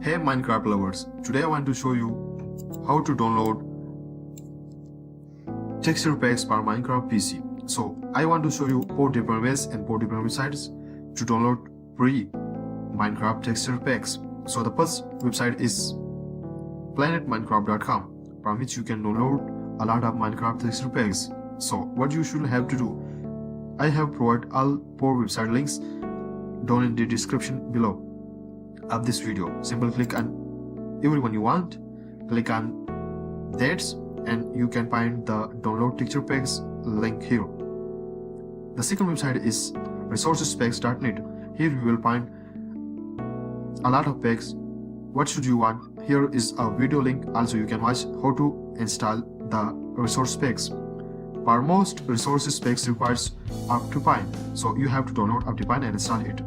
Hey Minecraft lovers, today I want to show you how to download texture packs for Minecraft PC. So I want to show you 4 different ways and 4 different websites to download free Minecraft texture packs. So the first website is planetminecraft.com, from which you can download a lot of Minecraft texture packs. So what you should have to do, I have provided all 4 website links down in the description below of this video. Simply click on every one you want, click on that, and you can find the download texture packs link here. The second website is resourcespacks.net. Here you will find a lot of packs. What should you want? Here is a video link. Also you can watch how to install the resource packs. For most resources packs requires Optifine, so you have to download Optifine and install it.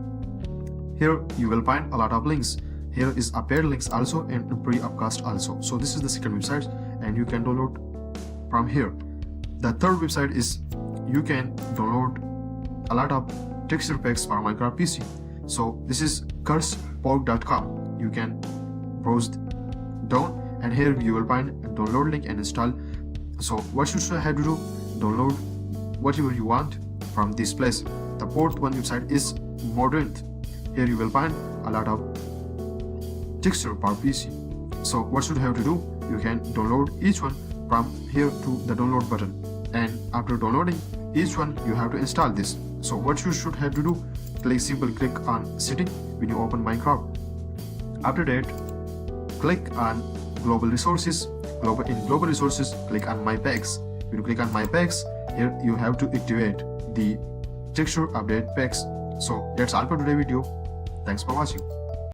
Here you will find a lot of links. Here is a paid links also and free upcast also. So this is the second website and you can download from here. The third website is you can download a lot of texture packs for Minecraft PC. So this is curseporg.com. You can browse down and here you will find a download link and install. So what you should have to do, download whatever you want from this place. The fourth one website is Modrinth. Here you will find a lot of texture for PC. So what should you have to do? You can download each one from here to the download button, and after downloading each one you have to install this. So what you should have to do, simply click on setting when you open Minecraft. After that, click on global resources. In global resources, click on my packs. When you click on my packs, here you have to activate the texture update packs. So that's all for today's video. Thanks for watching.